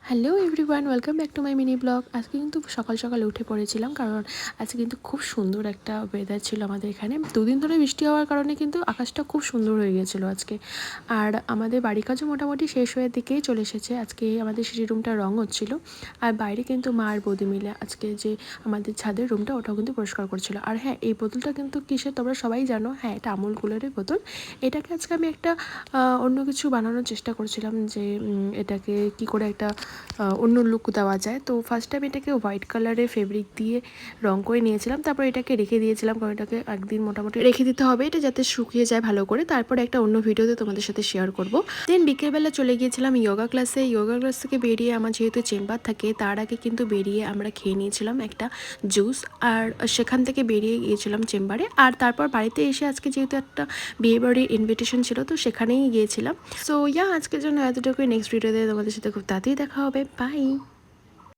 Hello everyone, welcome back to my mini blog. আজকে কিন্তু সকাল সকাল উঠে পড়েছিলাম, কারণ আজকে কিন্তু খুব সুন্দর একটা ওয়েদার ছিল আমাদের এখানে। দুদিন ধরে বৃষ্টি হওয়ার কারণে কিন্তু আকাশটা খুব সুন্দর হয়ে গেছিলো আজকে। আর আমাদের বাড়ির কাজও মোটামুটি শেষ হয়ে দিকেই চলে এসেছে। আজকে আমাদের সিঁড়ি রুমটা রং হচ্ছিলো, আর বাইরে কিন্তু মা আর বৌদি মিলে আজকে যে আমাদের ছাদের রুমটা ওটাও কিন্তু পরিষ্কার করছিল। আর হ্যাঁ, এই বোতলটা কিন্তু কিসের তোমরা সবাই জানো, হ্যাঁ এটা আমুল কুলের বোতল। এটাকে আজকে আমি একটা অন্য কিছু বানানোর চেষ্টা করছিলাম, যে এটাকে কি করে একটা অন্য লুক দেওয়া যায়। তো ফার্স্ট টাইম এটাকে হোয়াইট কালারের ফেব্রিক দিয়ে রং করে নিয়েছিলাম, তারপর এটাকে রেখে দিয়েছিলাম, কারণ এটাকে একদিন মোটামুটি রেখে দিতে হবে এটা যাতে শুকিয়ে যায় ভালো করে। তারপরে একটা অন্য ভিডিওতে তোমাদের সাথে শেয়ার করব। দেন বিকেলবেলা চলে গিয়েছিলাম যোগা ক্লাসে। যোগা ক্লাস থেকে বেরিয়ে আমার যেহেতু চেম্বার থাকে, তার আগে কিন্তু বেরিয়ে আমরা খেয়ে নিয়েছিলাম একটা জুস, আর সেখান থেকে বেরিয়ে গিয়েছিলাম চেম্বারে। আর তারপর বাড়িতে এসে আজকে যেহেতু একটা বিয়ে বাড়ির ইনভিটেশন ছিল, তো সেখানেই গিয়েছিলাম। সো আজকের জন্য এতটুকুই। নেক্সট ভিডিওতে তোমাদের সাথে খুব তাড়াতাড়ি দেখা হবে। বাই।